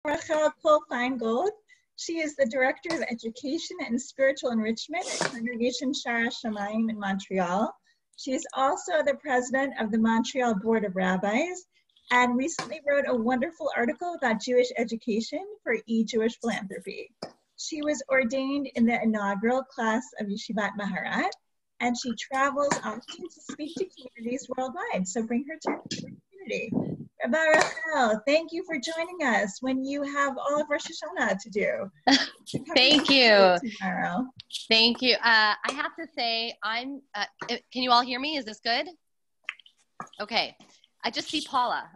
Kohl Finegold. She is the Director of Education and Spiritual Enrichment at Congregation Shaar Hashomayim in Montreal. She is also the President of the Montreal Board of Rabbis and recently wrote a wonderful article about Jewish education for Jewish Philanthropy. She was ordained in the inaugural class of Yeshivat Maharat, and she travels often to speak to communities worldwide. So bring her to the community. Rabba Rachel, thank you for joining us when you have all of Rosh Hashana to do. Thank you. Tomorrow. Thank you. I have to say, can you all hear me? Is this good? Okay. I just see Paula.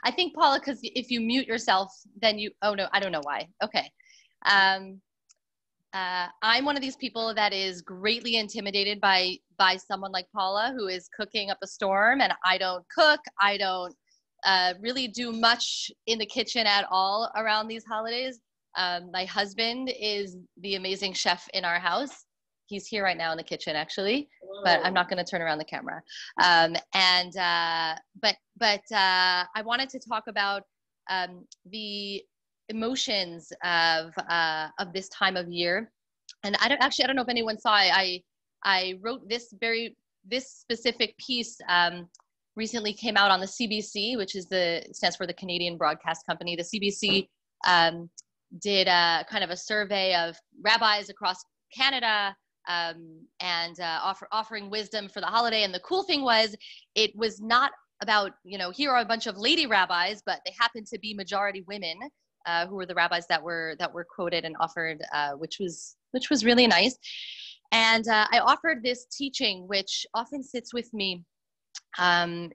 I think Paula, because if you mute yourself, then oh no, I don't know why. Okay. I'm one of these people that is greatly intimidated by someone like Paula, who is cooking up a storm, and I don't cook. I don't really do much in the kitchen at all around these holidays. My husband is the amazing chef in our house. He's here right now in the kitchen, actually, but I'm not going to turn around the camera. But I wanted to talk about the emotions of this time of year. And I don't know if anyone saw it. I wrote this specific piece recently came out on the CBC, which stands for the Canadian Broadcast Company. The CBC did kind of a survey of rabbis across Canada and offering wisdom for the holiday. And the cool thing was, it was not about, here are a bunch of lady rabbis, but they happened to be majority women who were the rabbis that were quoted and offered, which was really nice. And I offered this teaching, which often sits with me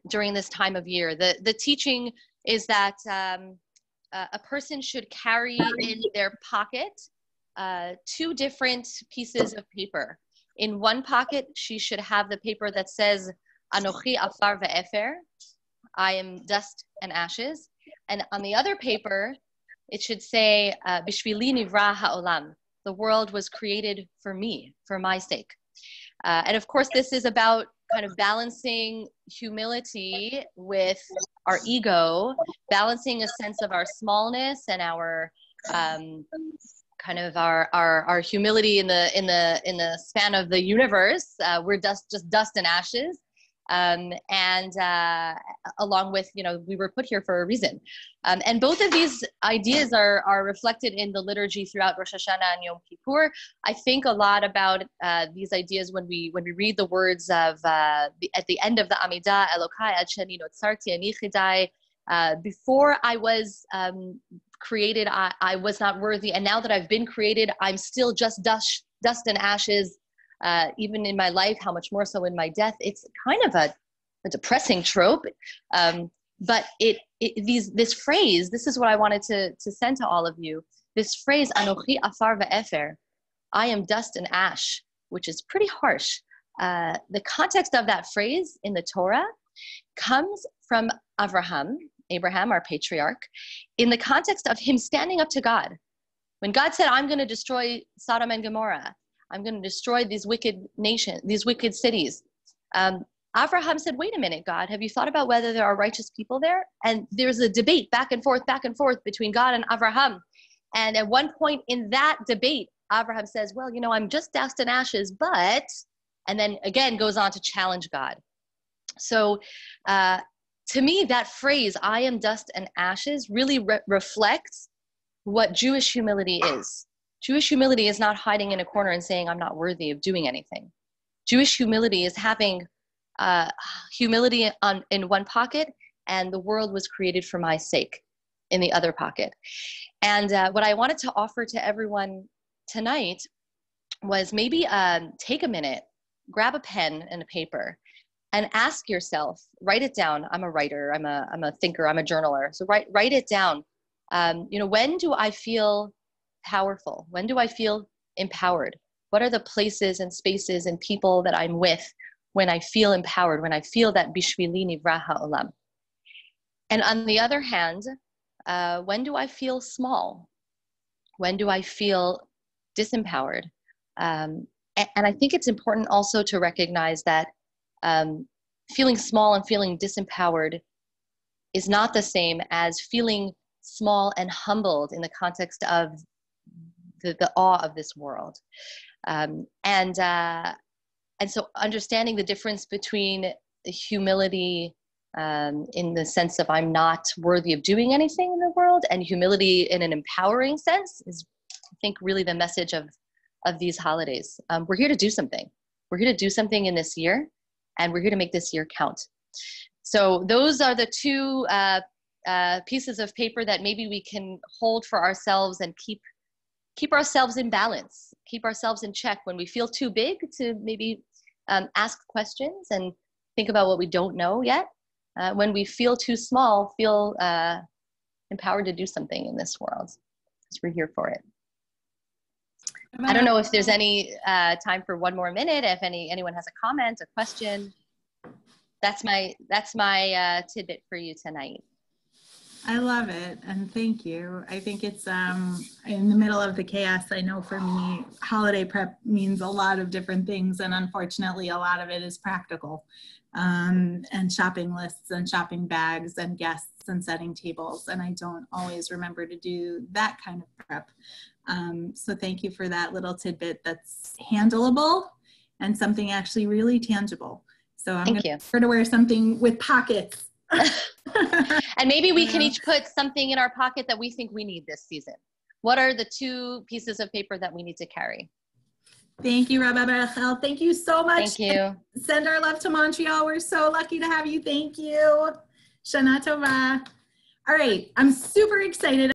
during this time of year. The teaching is that a person should carry in their pocket two different pieces of paper. In one pocket, she should have the paper that says, Anochi afar ve'efer, I am dust and ashes. And on the other paper, it should say, Bishvili nivra ha'olam, the world was created for me, for my sake. And of course, this is about kind of balancing humility with our ego, balancing a sense of our smallness and our kind of our humility in the span of the universe. We're just dust and ashes. And along with, we were put here for a reason. And both of these ideas are reflected in the liturgy throughout Rosh Hashana and Yom Kippur. I think a lot about these ideas when we read the words of at the end of the Amidah, Elokai ad sheni notzarti ani chidai. Before I was created, I was not worthy, and now that I've been created, I'm still just dust and ashes. Even in my life, how much more so in my death. It's kind of a depressing trope, but this phrase, this is what I wanted to send to all of you. This phrase, Anochi afar ve'efer, I am dust and ash, which is pretty harsh. The context of that phrase in the Torah comes from Abraham, our patriarch, in the context of him standing up to God. When God said, I'm going to destroy Sodom and Gomorrah, I'm going to destroy these wicked nations, these wicked cities. Abraham said, wait a minute, God, have you thought about whether there are righteous people there? And there's a debate back and forth between God and Abraham. And at one point in that debate, Abraham says, well, I'm just dust and ashes, but, and then again goes on to challenge God. So to me, that phrase, I am dust and ashes, really reflects what Jewish humility is. Jewish humility is not hiding in a corner and saying, I'm not worthy of doing anything. Jewish humility is having humility in one pocket, and the world was created for my sake in the other pocket. And what I wanted to offer to everyone tonight was maybe take a minute, grab a pen and a paper, and ask yourself, write it down. I'm a writer, I'm a thinker, I'm a journaler. So write it down. When do I feel powerful? When do I feel empowered? What are the places and spaces and people that I'm with when I feel empowered, when I feel that bishvili nivra ha'olam? And on the other hand, when do I feel small? When do I feel disempowered? And I think it's important also to recognize that feeling small and feeling disempowered is not the same as feeling small and humbled in the context of the awe of this world. And so understanding the difference between the humility in the sense of I'm not worthy of doing anything in the world, and humility in an empowering sense is, I think, really the message of these holidays. We're here to do something. We're here to do something in this year, and we're here to make this year count. So those are the two pieces of paper that maybe we can hold for ourselves and keep ourselves in balance, keep ourselves in check when we feel too big to maybe ask questions and think about what we don't know yet. When we feel too small, feel empowered to do something in this world, because we're here for it. I don't know if there's any time for one more minute. If anyone has a comment or question, that's my tidbit for you tonight. I love it, and thank you. I think it's in the middle of the chaos. I know for me, holiday prep means a lot of different things, and unfortunately, a lot of it is practical, and shopping lists and shopping bags and guests and setting tables, and I don't always remember to do that kind of prep. So thank you for that little tidbit that's handleable and something actually really tangible. So I'm going to wear something with pockets. And maybe we can each put something in our pocket that we think we need this season. What are the 2 pieces of paper that we need to carry? Thank you, Rabba. Thank you so much. Thank you. Send our love to Montreal. We're so lucky to have you. Thank you. Shana Tova. All right. I'm super excited.